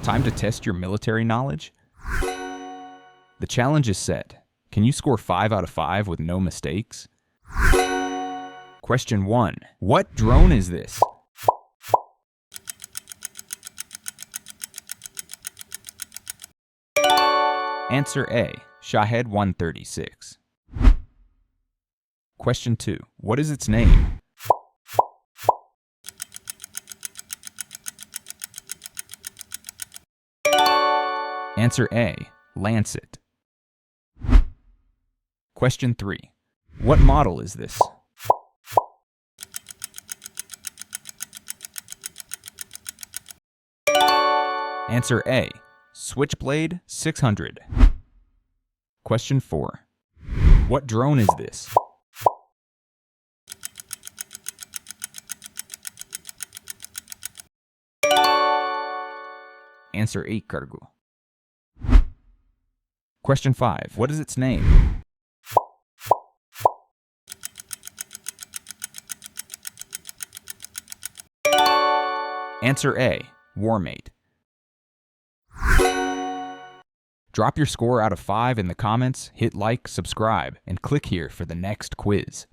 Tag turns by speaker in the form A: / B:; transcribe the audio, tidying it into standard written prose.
A: Time to test your military knowledge? The challenge is set. Can you score 5 out of 5 with no mistakes? Question 1. What drone is this? Answer A. Shahed 136. Question 2. What is its name? Answer A. Lancet. Question 3. What model is this? Answer A. Switchblade 600. Question 4. What drone is this? Answer A. Cargo. Question 5. What is its name? Answer A. Warmate. Drop your score out of 5 in the comments, hit like, subscribe, and click here for the next quiz.